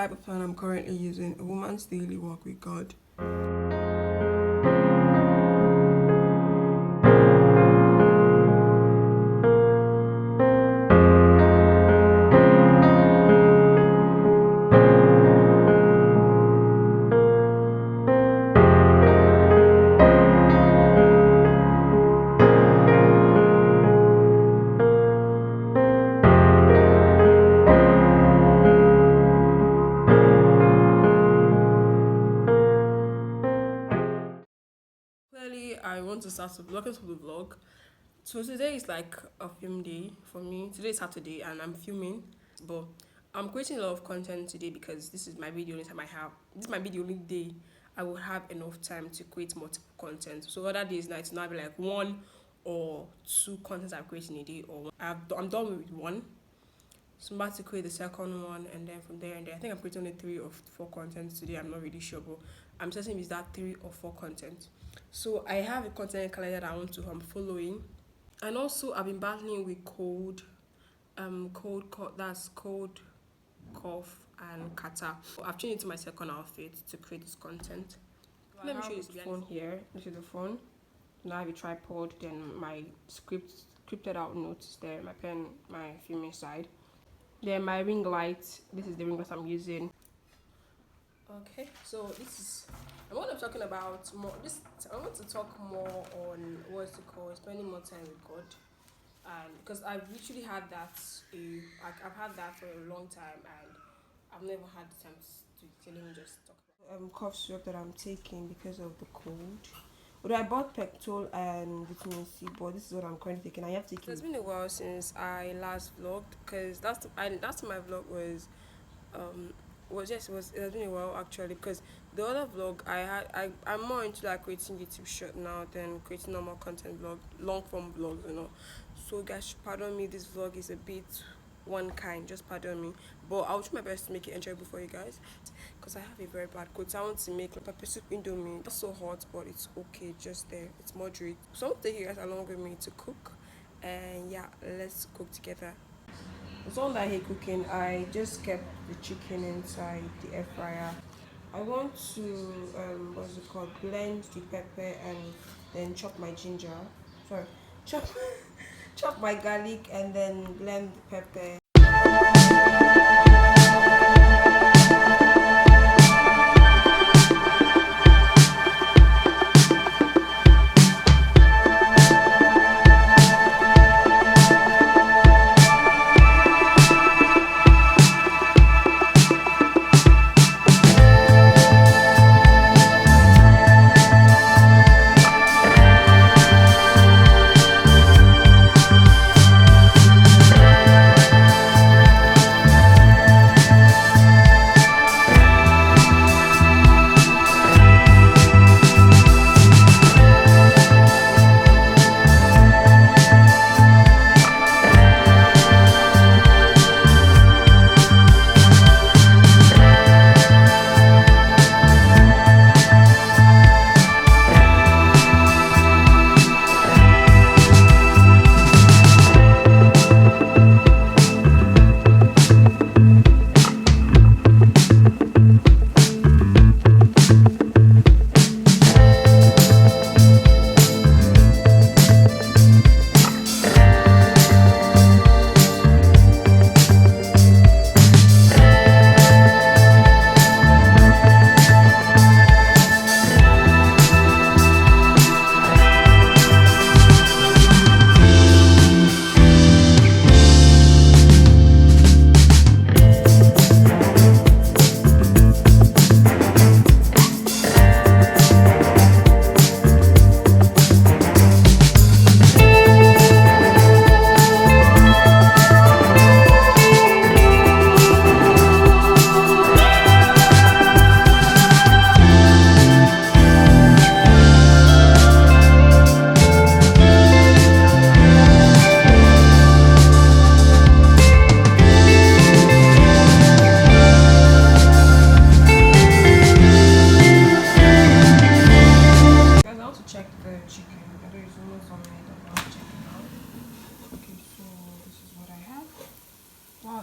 Bible plan I'm currently using, A Woman's Daily Walk with God. I want to start vlogging for the vlog. So today is like a film day for me. Today is Saturday and I'm filming, but I'm creating a lot of content today because this is my video only time I have. This might be the only day I will have enough time to create multiple content. So other days now it's not be like 1 or 2 contents I'm creating a day, or I'm done with one. So I'm about to create the second one, and then from there and there, I think I'm creating only 3 or 4 contents today. I'm not really sure, but I'm certain it's that 3 or 4 content. So I have a content calendar that I want to following, and also I've been battling with cold, that's cold, cough, and catarrh. I've changed it to my second outfit to create this content. So let me show you this phone here. This is the phone. Now I have a tripod, then my scripted out notes there, my pen, my filming side. Then my ring light. This is the ring light I'm using. Okay, so this is what I'm talking about more. I want to talk more on what's it called, spending more time with God, because I've literally had that. I've had that for a long time, and I've never had the time to let me just talk about cough syrup that I'm taking because of the cold. Although I bought Pectol and vitamin C, but this is what I'm currently taking. I have taken. It's been a while since I last vlogged, because last time my vlog was it has been a while actually, because the other vlog I'm more into like creating YouTube short now than creating normal content vlog, long form vlogs, you know. So guys, pardon me, this vlog is a bit one kind, just pardon me, but I'll try my best to make it enjoyable for you guys, because I have a very bad cold. So I want to make like pepper soup indomie. It's so hot, but it's okay, just there, it's moderate. So I'll take you guys along with me to cook, and yeah, let's cook together. It's all that I hate cooking. I just kept the chicken inside the air fryer. I want to what's it called, blend the pepper and then chop my ginger. Sorry, chop my garlic and then blend the pepper.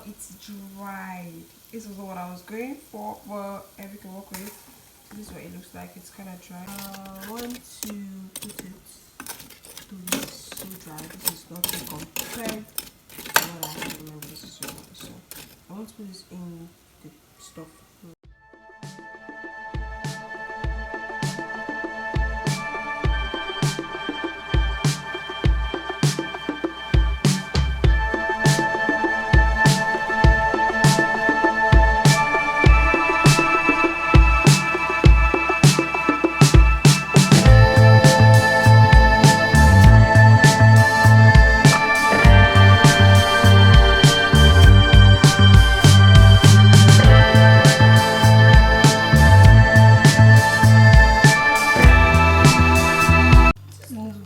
it's dried. This was what I was going for, but everything work with it. So this is what it looks like. It's kind of dry. I want to put it to be so dry. This is not so compared to what I have. Remember, this is so dry. So I want to put this in the stuff.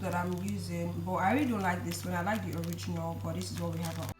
That I'm using, but I really don't like this one. I like the original, but this is what we have at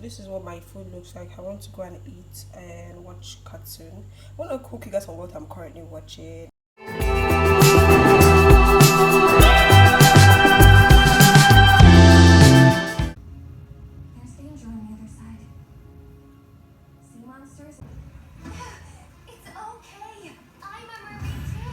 this is what my food looks like. I want to go and eat and watch cartoon. I want to cook you guys on what I'm currently watching. There's danger on the other side. Sea monsters? It's okay. I'm a mermaid too.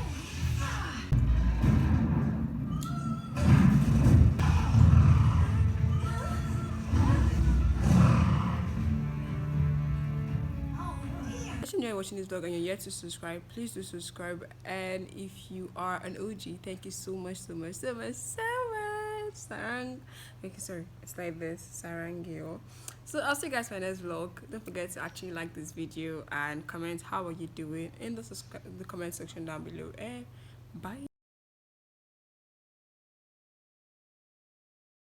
If you enjoy watching this vlog and you're yet to subscribe, please do subscribe. And if you are an OG, thank you so much. Sarang. Okay, sorry, it's like this, sarangyo. So I'll see you guys for my next vlog. Don't forget to actually like this video and comment how are you doing in the comment section down below. And bye.